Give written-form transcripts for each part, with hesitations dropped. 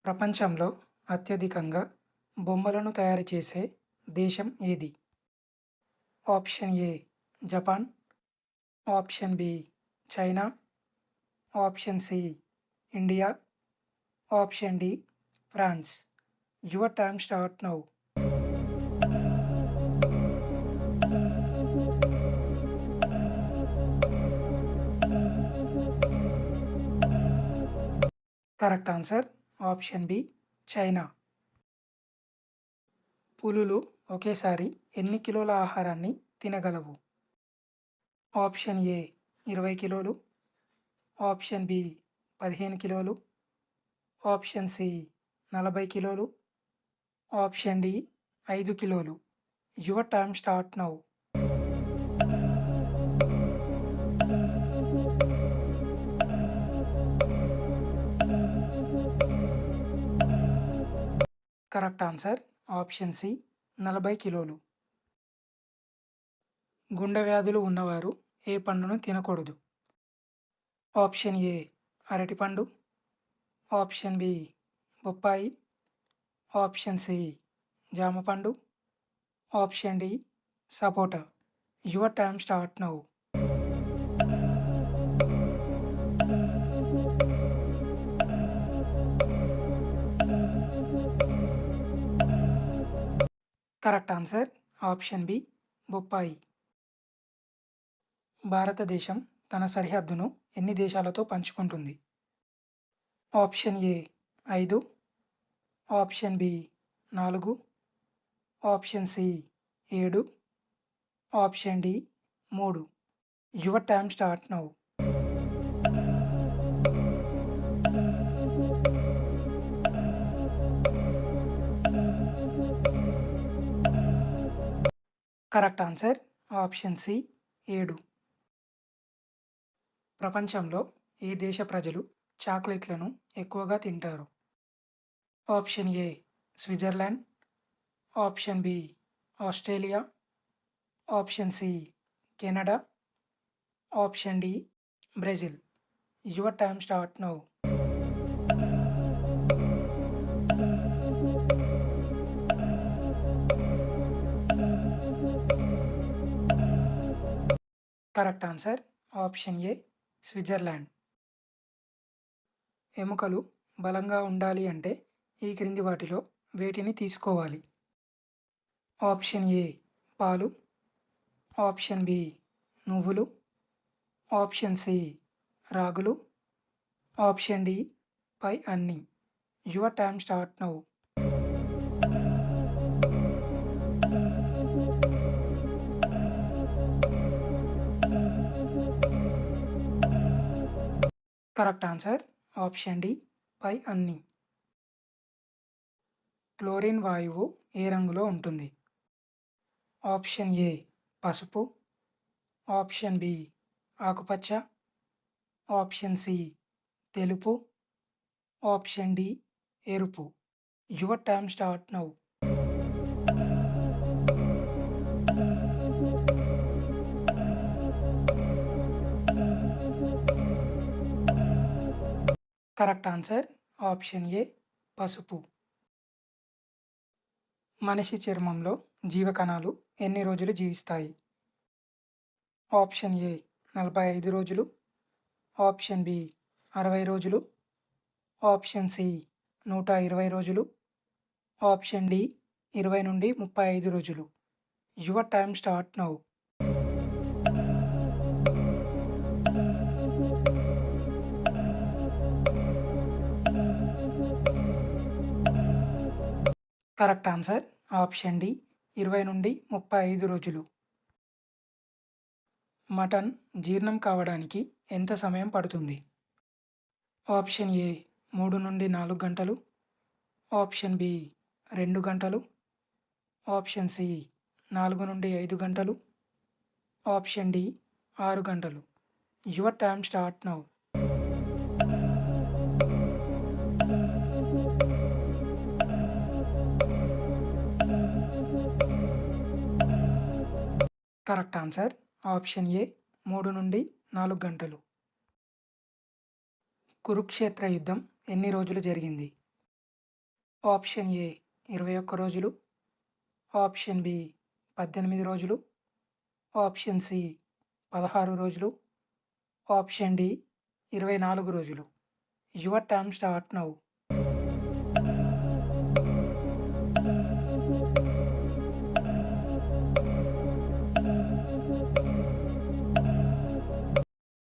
ప్రపంచంలో అత్యధికంగా బొమ్మలను తయారు చేసే దేశం ఏది? Option A Japan, option B China, option C India, option D France. Your time start now. Correct answer option B China. పులులు ఒకేసారి ఎన్ని కిలోల ఆహారాన్ని తినగలవు? ఆప్షన్ ఏ 20 కిలోలు, ఆప్షన్ బి 15 కిలోలు, ఆప్షన్ సి 40 కిలోలు, ఆప్షన్ డి 5 కిలోలు. Your time start now. Correct answer option C 40 కిలోలు. గుండె వ్యాధులు ఉన్నవారు ఏ పండును తినకూడదు? ఆప్షన్ ఏ అరటిపండు, ఆప్షన్ బి బొప్పాయి, ఆప్షన్ సి జామపండు, option D sapota. Your time start now. Correct answer option B బొప్పాయి. భారతదేశం తన సరిహద్దును ఎన్ని దేశాలతో పంచుకుంటుంది? Option A 5, option B 4, option C 7, option D 3. Your time start now. Correct answer option C 7. ప్రపంచంలో ఏ దేశ ప్రజలు చాక్లెట్లను ఎక్కువగా తింటారు? Option A Switzerland, option B Australia, option C Canada, option D Brazil. Your time start now. Correct answer option A Switzerland. ఎముకలు బలంగా ఉండాలి అంటే ఈ క్రింది వాటిలో వేటిని తీసుకోవాలి? ఆప్షన్ ఏ పాలు, ఆప్షన్ బి నువ్వులు, ఆప్షన్ సి రాగులు, ఆప్షన్ డి పై అన్ని. Your time start now. Correct answer option D పై అన్ని. క్లోరిన్ వాయువు ఏ రంగులో ఉంటుంది? ఆప్షన్ ఏ పసుపు, ఆప్షన్ బి ఆకుపచ్చ, ఆప్షన్ సి తెలుపు, ఆప్షన్ డి ఎరుపు. Your time start now. Correct answer option A పసుపు. మనిషి చర్మంలో జీవకణాలు ఎన్ని రోజులు జీవిస్తాయి? ఆప్షన్ ఏ 45 రోజులు, ఆప్షన్ బి 60 రోజులు, ఆప్షన్ సి 120 రోజులు, ఆప్షన్ డి 20 నుండి 35 రోజులు. Your time start now. Correct answer option D 20 నుండి 35 రోజులు. మటన్ జీర్ణం కావడానికి ఎంత సమయం పడుతుంది? ఆప్షన్ ఏ 3 నుండి 4 గంటలు, ఆప్షన్ బి 2 గంటలు, ఆప్షన్ సి 4 నుండి 5 గంటలు, ఆప్షన్ డి 6 గంటలు. Your time start now. Correct answer option ఏ 3 నుండి 4 గంటలు. కురుక్షేత్ర యుద్ధం ఎన్ని రోజులు జరిగింది? ఆప్షన్ ఏ 21 రోజులు, ఆప్షన్ బి 18 రోజులు, ఆప్షన్ సి 16 రోజులు, ఆప్షన్ డి 24 రోజులు. Your time start now.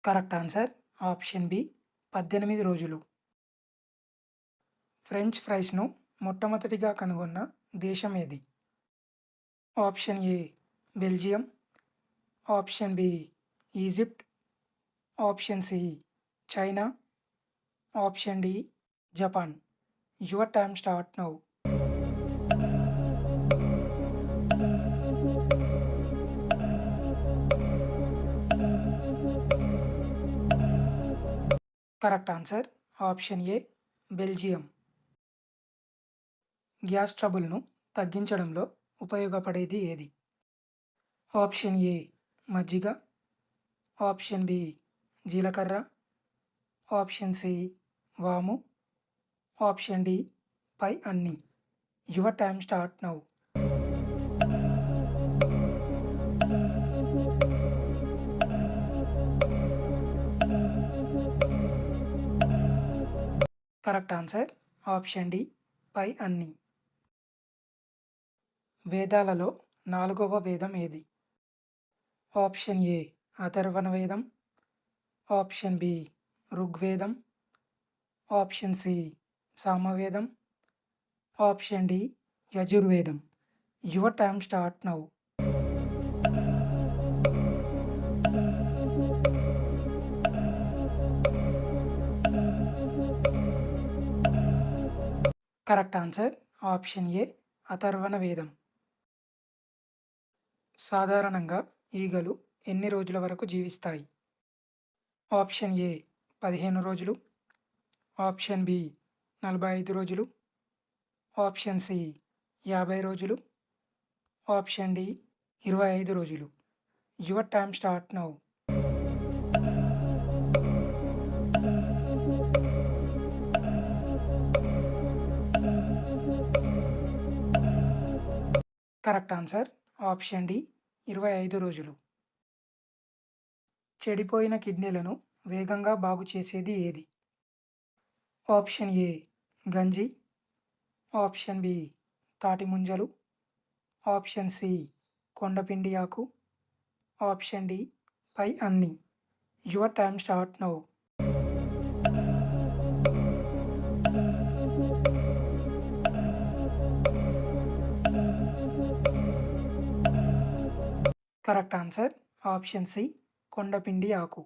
Correct answer option B 18 రోజులు. ఫ్రెంచ్ ఫ్రైస్‌ను మొట్టమొదటిగా కనుగొన్న దేశం ఏది? Option A Belgium, option B Egypt, option C China, option D Japan. Your time start now. Correct answer option A Belgium. Gas ట్రబుల్‌ను తగ్గించడంలో ఉపయోగపడేది ఏది? ఆప్షన్ ఏ మజ్జిగ, ఆప్షన్ బి జీలకర్ర, ఆప్షన్ సి వాము, ఆప్షన్ డి పై అన్ని. Your time start now. Correct answer option D పై అన్ని. వేదాలలో 4వ వేదం ఏది? ఆప్షన్ ఏ అథర్వణ వేదం, ఆప్షన్ బి ఋగ్వేదం, ఆప్షన్ సి సామవేదం, ఆప్షన్ డి యజుర్వేదం. Your time start now. Correct answer option ఏ అథర్వణ వేదం. సాధారణంగా ఈగలు ఎన్ని రోజుల వరకు జీవిస్తాయి? ఆప్షన్ ఏ 15 రోజులు, ఆప్షన్ బి 45 రోజులు, ఆప్షన్ సి 50 రోజులు, ఆప్షన్ డి 25 రోజులు. Your time start now. Correct answer option D 25 రోజులు. చెడిపోయిన కిడ్నీలను వేగంగా బాగు చేసేది ఏది? ఆప్షన్ ఏ గంజి, ఆప్షన్ బి తాటి ముంజలు, ఆప్షన్ సి కొండపిండి ఆకు, ఆప్షన్ డి పై అన్ని. Your time start now. Correct answer option C కొండపిండి ఆకు.